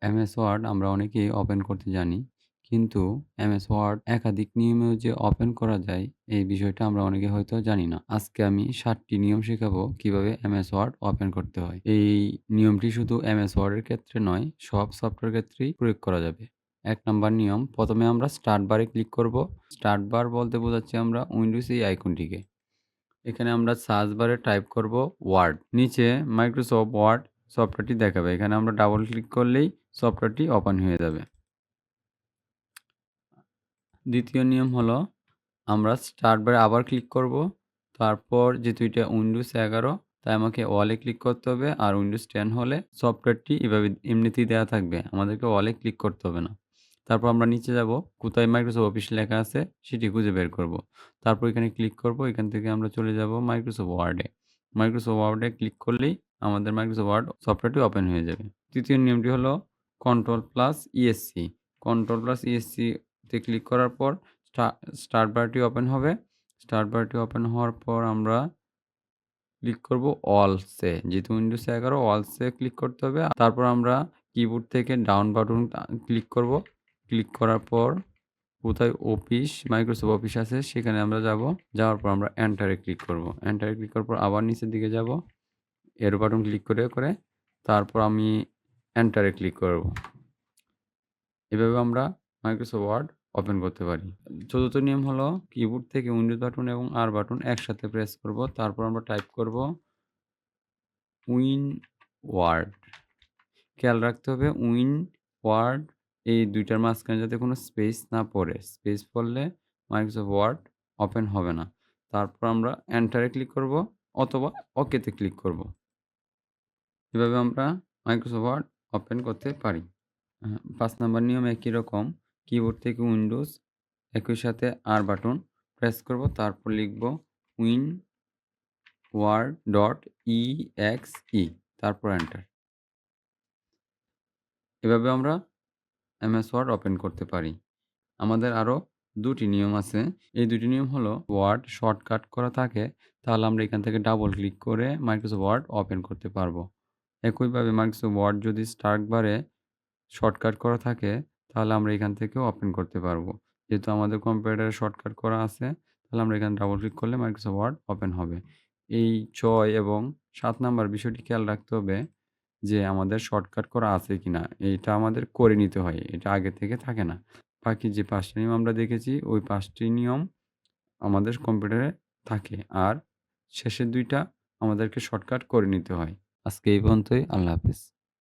MS word আমরা অনেকেই open করতে জানি। কিন্তু এমএস ওয়ার্ড একাধিক নিয়মেও যে ওপেন করা যায়, এই বিষয়টা আমরা অনেকে হয়তো জানি না। আজকে আমি ৭ টি নিয়ম শেখাবো কিভাবে এমএস ওয়ার্ড ওপেন করতে হয়। এই নিয়মটি শুধু এমএস ওয়ার্ডের ক্ষেত্রে নয়, সব সফটওয়্যার ক্ষেত্রেই প্রয়োগ করা যাবে। ১ নাম্বার নিয়ম, ১ম এ আমরা স্টার্ট বারে ক্লিক করব। স্টার্ট বার বলতে বোঝাচ্ছি আমরা উইন্ডোজ এই আইকনটিকে। এখানে আমরা সার্চ বারে টাইপ করব ওয়ার্ড। নিচে মাইক্রোসফট ওয়ার্ড সফটওয়্যারটি দেখাবে। এখানে আমরা ডাবল ক্লিক করলেই সফটওয়্যারটি ওপেন হয়ে যাবে। দ্বিতীয় নিয়ম হলো আমরা স্টার্ট বারে আবার ক্লিক করব। তারপর যেহেতু এটা উইন্ডোজ 11 তাই আমাকে অলে ক্লিক করতে হবে। আর উইন্ডোজ 10 হলে সফটওয়্যারটি এভাবে এমনিতেই দেয়া থাকবে। আমাদেরকে অলে ক্লিক করতে হবে না। তারপর আমরা নিচে যাব, কোথায় মাইক্রোসফট অফিস লেখা আছে সেটি খুঁজে বের করব। তারপর এখানে ক্লিক করব। এখান থেকে আমরা চলে যাব মাইক্রোসফট ওয়ার্ডে। মাইক্রোসফট ওয়ার্ডে ক্লিক করলেই আমাদের মাইক্রোসফট ওয়ার্ড সফটওয়্যারটি ওপেন হয়ে যাবে। তৃতীয় নিয়মটি হলো control plus ESC. Control plus ESC তে ক্লিক করার পর স্টা স্টার্ট বারটি ওপেন হবে। স্টার্ট বারটি ওপেন হওয়ার পর আমরা ক্লিক করব অলসে। যেহেতু উইন্ডোজ 11 অলসে ক্লিক করতে হবে। তারপর আমরা কিবোর্ড থেকে ডাউন বাটন ক্লিক করব। ক্লিক করার পর কোথায় অফিস, মাইক্রোসফট অফিস আছে সেখানে আমরা যাব। যাওয়ার পর আমরা এন্টারে ক্লিক করব। এন্টারে ক্লিক করার পর আবার নিচের দিকে যাব। এরো বাটন ক্লিক করে তারপর আমি এন্টারে ক্লিক করব। এভাবে আমরা মাইক্রোসফট ওয়ার্ড ওপেন করতে পারি। চতুর্থ নিয়ম হলো কিবোর্ড থেকে উইন্ডোজ বাটন এবং আর বাটন একসাথে প্রেস করব। তারপর আমরা টাইপ করব উইন ওয়ার্ড। খেয়াল রাখতে হবে উইন ওয়ার্ড এই ২ টার মাঝখানে যাতে কোনো স্পেস না পড়ে। স্পেস পড়লে মাইক্রোসফট ওয়ার্ড ওপেন হবে না। তারপর আমরা এন্টারে ক্লিক করব অথবা ওকেতে ক্লিক করব। এভাবে আমরা মাইক্রোসফট ওয়ার্ড ওপেন করতে পারি। ৫ নাম্বার নিয়ম একই রকম। কিবোর্ড থেকে উইন্ডোজ একই সাথে আর বাটন প্রেস করব। তারপর লিখব winword.exe তারপর এন্টার। এভাবে আমরা এমএস ওয়ার্ড ওপেন করতে পারি। আমাদের আরও ২ টি নিয়ম আছে। এই ২ টি নিয়ম হলো ওয়ার্ড শর্টকাট করা থাকে তাহলে আমরা এখান থেকে ডাবল ক্লিক করে মাইক্রোসফট ওয়ার্ড ওপেন করতে পারবো। একইভাবে মাইক্রোসফট ওয়ার্ড যদি স্টার্ট বারে শর্টকাট করা থাকে তাহলে আমরা এখান থেকেও ওপেন করতে পারবো। যেহেতু আমাদের কম্পিউটারে শর্টকাট করা আছে তাহলে আমরা এখানে ডাবল ক্লিক করলে মাইক্রোসফট ওয়ার্ড ওপেন হবে। এই ৬ এবং ৭ নাম্বার বিষয়টি খেয়াল রাখতে হবে যে আমাদের শর্টকাট করা আছে কিনা। এইটা আমাদের করে নিতে হয়। এটা আগে থেকে থাকে না। বাকি যে ৫ টি নিয়ম আমরা দেখেছি ওই ৫ টি নিয়ম আমাদের কম্পিউটারে থাকে। আর শেষের ২ টা আমাদেরকে শর্টকাট করে নিতে হয়। আজকে এই পর্যন্তই। আল্লাহ হাফেজ।